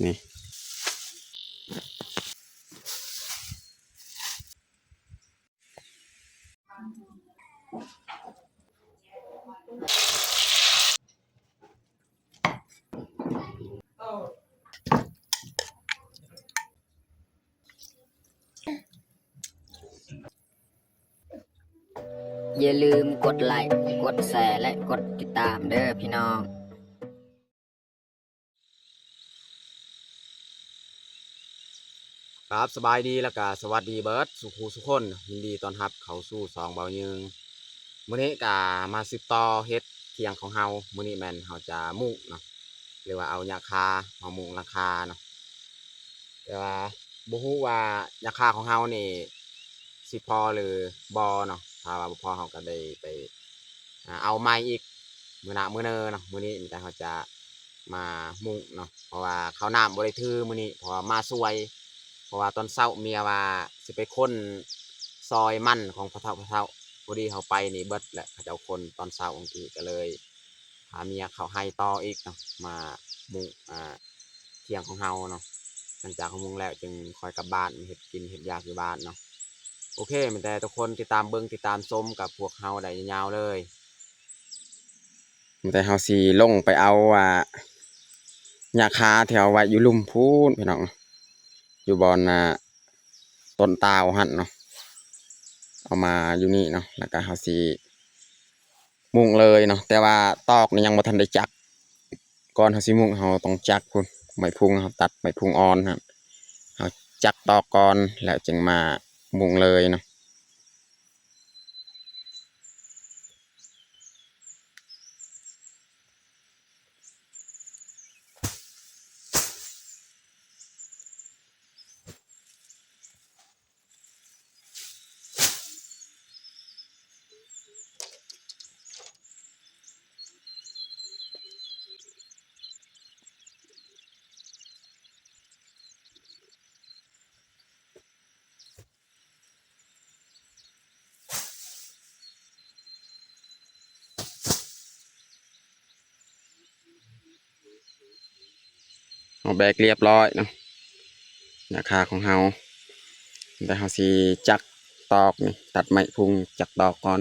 นี่อย่าลืมกดไลค์กดแชร์และกดติดตามเด้อพี่น้องครับสบายดีแล้วก็สวัสดีเบิร์ดสุขสุขคนยินดีต้อนรับเข้าสู่สองเบายึงมื้อนี้ก็มาสืบต่อเฮ็ดเที่ยงของเฮามื้อนี้แม่นเฮาจะมุ่งเนาะหรือว่าเอาหญ้าคามามุ่งราคาเนาะแต่ว่าบ่ฮู้ว่าหญ้าคาของเฮานี่สิพอหรือบ่เนาะถ้าว่าบ่พอเฮาก็ได้ไปเอาใหม่อีกมื้อหน้ามื้อเนอเนาะมื้อนี้มีแต่เฮาจะมามุ่งเนาะเพราะว่าข้าวน้ำบ่ได้ถือมื้อนี้เพราะว่ามาสวย เพราะว่าตอนเช้าเมียว่าสิไปค้นซอยมันของพระเฒ่าพอดีเขาไปนี่เบิดแหละเขาจะเอาคนตอนเช้าบางทีก็เลยพาเมียเขาให้ต่ออีกเนาะมามุงเที่ยงของเฮาเนาะหลังจากเขามุงแล้วจึงคอยกลับบ้านเห็ดกินเห็ดยากอยู่บ้านเนาะโอเคมันแต่ทุกคนติดตามเบิ้งติดตามชมกับพวกเฮาได้ยาวๆเลยมันแต่เฮาสีลงไปเอาหญ้าคาแถวไว้อยู่ลุ่มพูนพี่น้องอยู่บอนต้นตาวหั่นเนาะเอามาอยู่นี่เนาะแล้วก็เฮาสีมุงเลยเนาะแต่ว่าตอกนี่ยังบ่ทันได้จักก่อนเฮาสิมุงเฮาต้องจักพุ่นไม้พุงเฮาตัดไม้พุงอ่อนครับเฮาจักตอกก่อนแล้วจึงมามุงเลยเนาะเอาแบกเรียบร้อยเนาะหญ้าคาของเฮาแต่เฮาสิจักตอกนี่ตัดไม้พุงจักตอกก่อน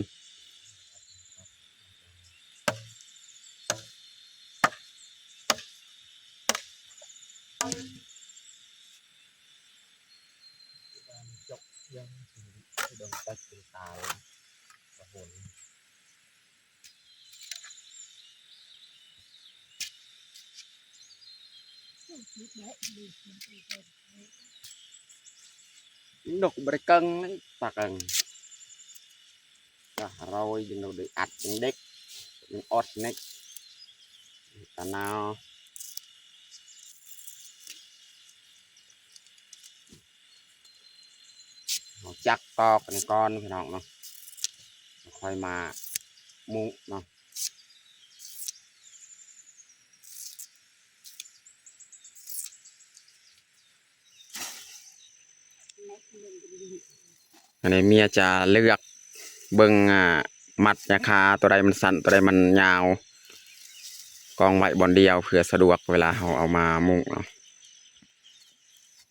ดอกบ่ได้เกิงปากเอิงก็เรายังเราได้อัดยังเด็กยังอดเน็กตะนาวเฮาจักตอกกันก่อนพี่น้องเนาะค่อยมามุงเนาะ อันนี้เมียจะเลือกเบิ่งมัดหญ้าคาตัวใดมันสั้นตัวใดมันยาวกองไว้บอนเดียวเพื่อสะดวกเวลาเราเอามามุงเนาะ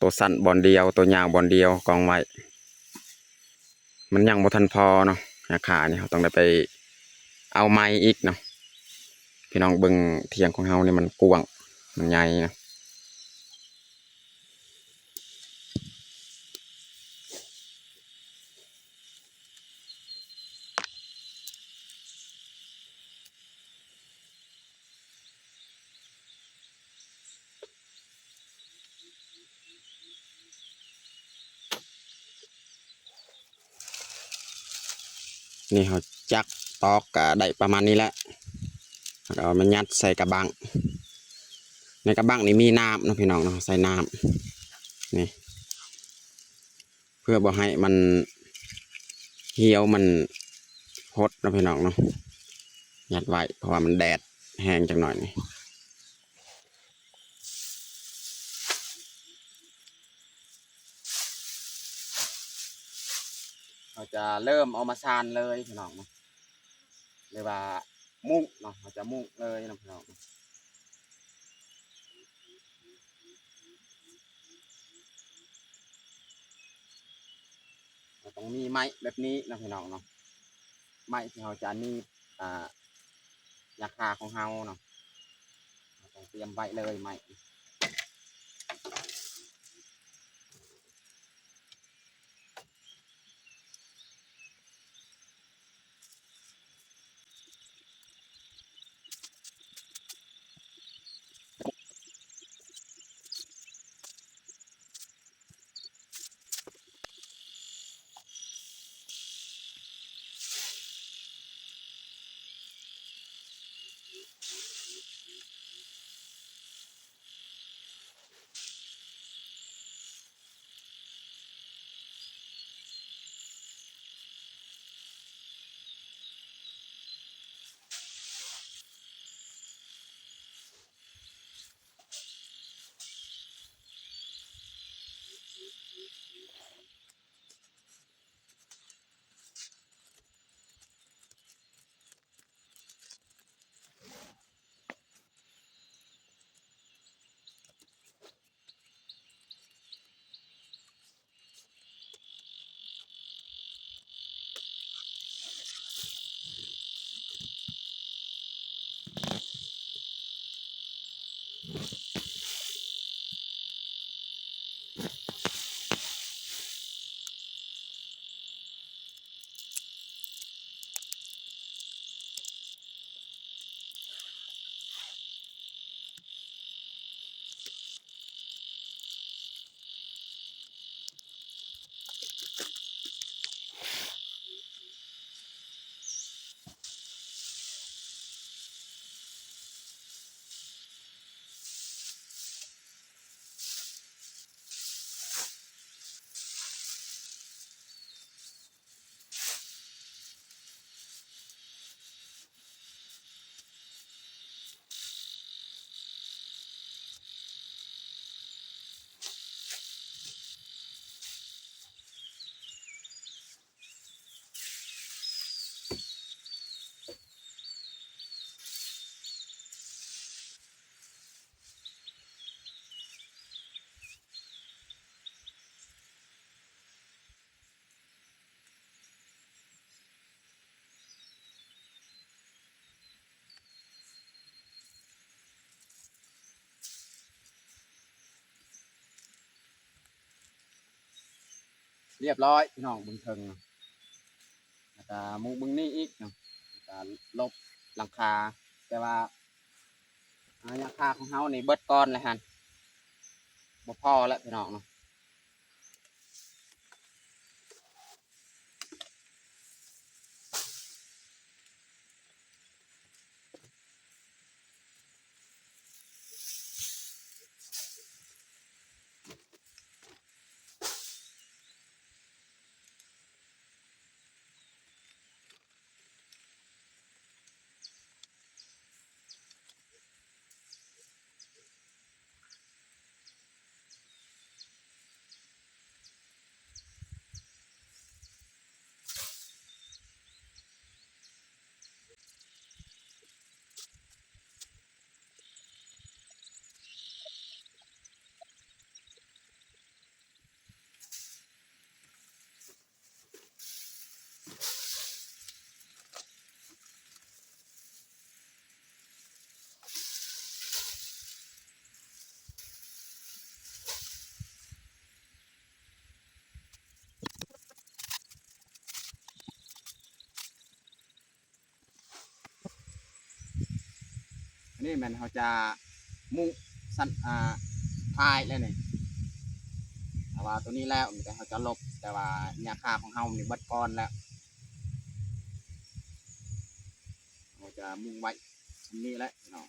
ตัวสั้นบอนเดียวตัวยาวบอนเดียวกองไว้มันยังบ่ทันพอเนาะหญ้าคาเนี่ยเราต้องได้ไปเอาไม้อีกเนาะพี่น้องเบิ่งเถียงของเรานี่มันกว้างมันใหญ่นะนี่เขาจักตอกกะได้ประมาณนี้แหละเรามันยัดใส่กระบังในกระบังนี่มีน้ำเนาะพี่น้องเนาะใส่น้ำนี่เพื่อบ่ให้มันเหี่ยวมันหดนะพี่น้องเนาะยัดไว้เพราะว่ามันแดดแห้งจังหน่อยนี่เราจะเริ่มเอามาซานเลยพี่น้องเนาะเรียกว่ามุ้งเนาะเราจะมุ้งเลยนะพี่น้อง ต้องมีไม้แบบนี้นะพี่น้องเนาะไม้ที่เราจะนี่ราคาของเราเนาะเราต้องเตรียมไว้เลยไม้เรียบร้อยพี่น้องบึงเทิงเนาะแล้วก็มุงบึงนี่อีกเนาะแล้วก็ลบหลังคาแต่ว่าหลังคาของเฮานี่เบิดก้อนเลยฮันบ่พอแล้วพี่น้องเนาะอันนี้มันเขาจะมุงสันทายแล้วนี่แต่ว่าตัวนี้แล้วแต่เขาจะลบแต่ว่าหลังคาของเฮานี่เบิดก้อนแล้วเราจะมุงไว้ตรงนี้แหละพี่น้อง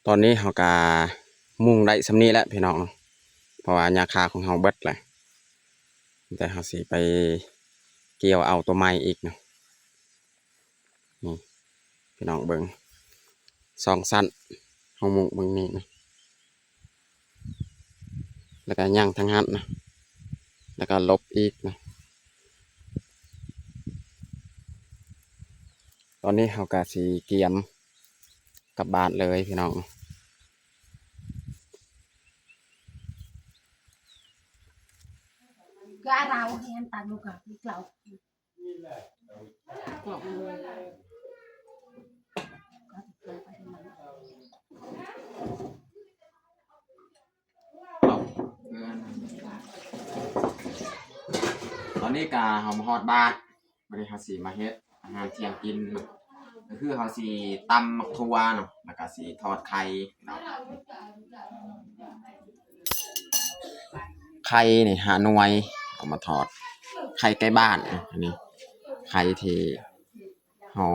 ตอนนี้เฮากะมุ่งได้สำนี้แล้วพี่น้องเพราะว่าราคาของเฮาเบิดแหละแต่เฮาสิไปเกี่ยวเอาตัวใหม่อีกเนาะนี่พี่น้องเบิ่ง2 สั้นเฮามุ่งเบิ่งนี่นะแล้วก็ย่างทางหันนะแล้วก็ลบอีกนะตอนนี้เฮากะสิเกียมกลับบ้านเลยพี่น้อง cái rau thì em tặng luôn cả cái lẩu lẩu người có thịt tươi phải không ạ? ตอนนี้กาเฮามาฮอดบ้านวันนี้เฮาสิมาเฮ็ดอาหารเที่ยงกินเนาะก็คือเฮาสิตำมักทั่วเนาะแล้วก็สิทอดไข่เนาะไข่นี่5 หน่วยเอามาทอดไข่ไก่บ้านเนาะอันนี้ไข่ที่เฮา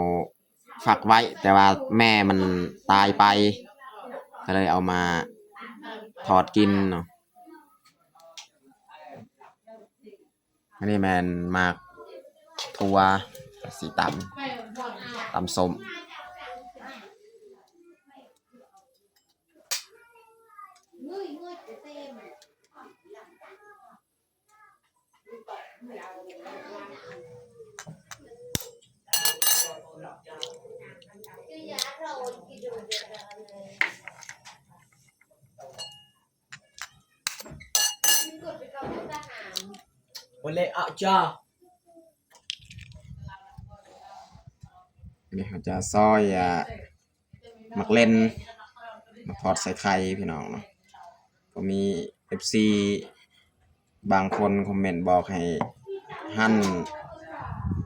ฝักไว้แต่ว่าแม่มันตายไปก็เลยเอามาทอดกินเนาะอันนี้แม่นมากทั่วสีตำส้มBoleh aja. อันนี้เขาจะซอยมักเล่นมาทอดใส่ไข่พี่น้องเนาะก็มี FC บางคนคอมเมนต์บอกให้หั่น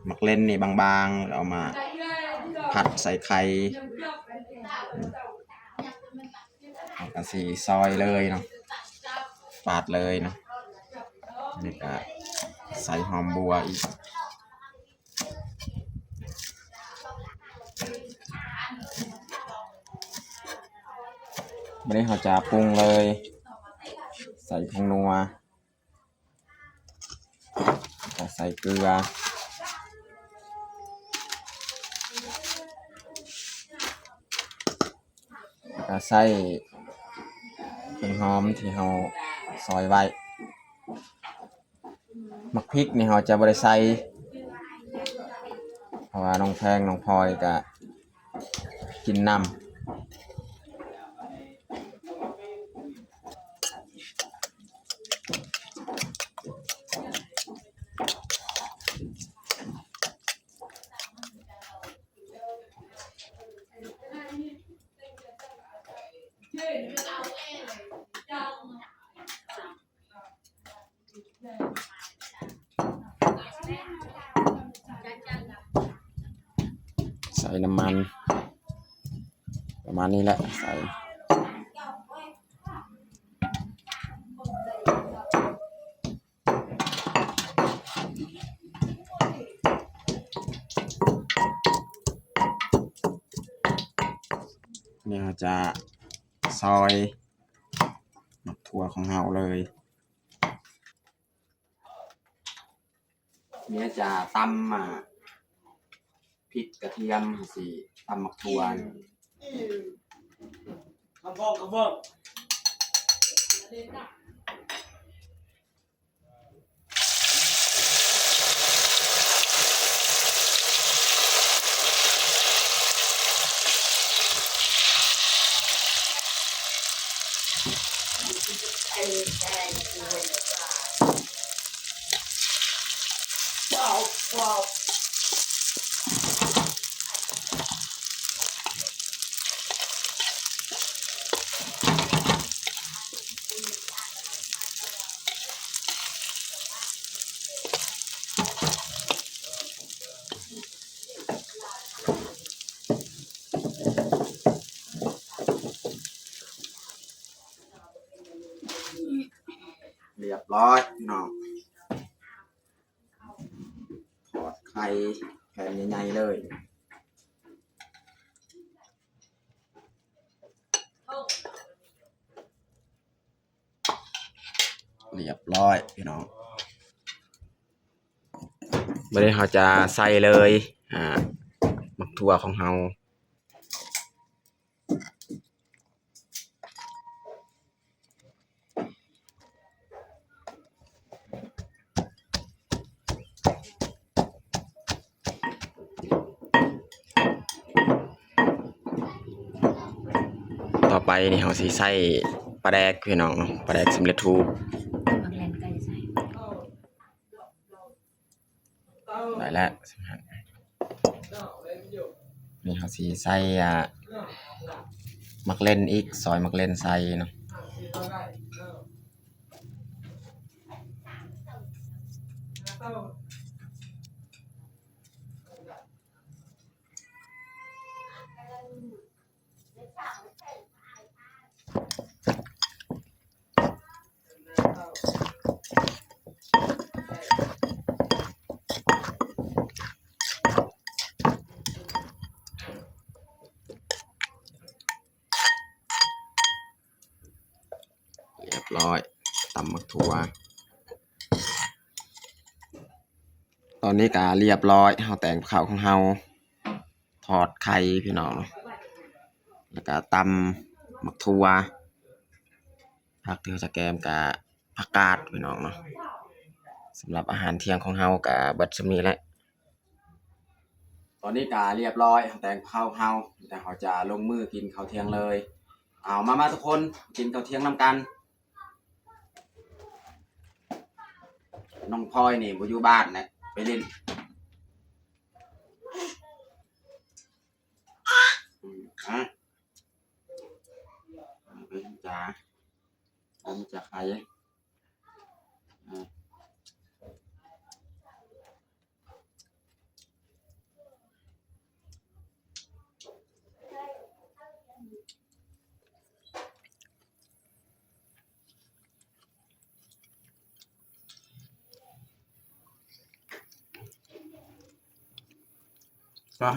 มักเล่นนี่บางๆแล้วเอามาผัดใส่ไข่เอากระสีซอยเลยเนาะปาดเลยเนาะนี่ก็ใส่หอมบัวอีกวันนี้เราจะปรุงเลยใส่ผงนัวใส่เกลือแล้วก็ใส่เครื่องหอมที่เราซอยไว้มักพริกนี่เราจะบริใส่เพราะว่าน้องแพงน้องพลอยก็กินน้ำใส่น้ำมันประมาณนี้แหละใส่นี่เราจะซอยหมักถั่วของเราเลยเนี่ยจะตำพริกกระเทียมสิตำหมักถั่ว Come on. เรียบร้อยพี่น้องทอดไข่แผ่นใหญ่ๆเลย เรียบร้อยพี่น้องวันนี้เราจะใส่เลยมักถั่วของเราต่อไปนี่เราสิใส่ปลาแดกพี่น้องเนาะปลาแดกสำเร็จรูป บางแลนก็จะใส่ ได้แล้วนี่เขาสีใส่มักเล่นอีกซอยมักเล่นใส่เนาะเรียบร้อยตำมักถั่วตอนนี้ก็เรียบร้อยเฮาแต่งข้าวของเฮาทอดไข่พี่น้องเนาะแล้วก็ตำมักถั่วผักที่เขาจะแกมกับผักกาดพี่น้องเนาะสำหรับอาหารเที่ยงของเฮากับเบิดสำนี้แหละตอนนี้ก็เรียบร้อยแต่งข้าวเฮาแต่เขาจะลงมือกินข้าวเที่ยงเลยเอามาทุกคนกินข้าวเที่ยงนำกันน้องพลอยนี่บ่อยู่บ้านนะไปเล่นเป็นจ้าผมจะใครก็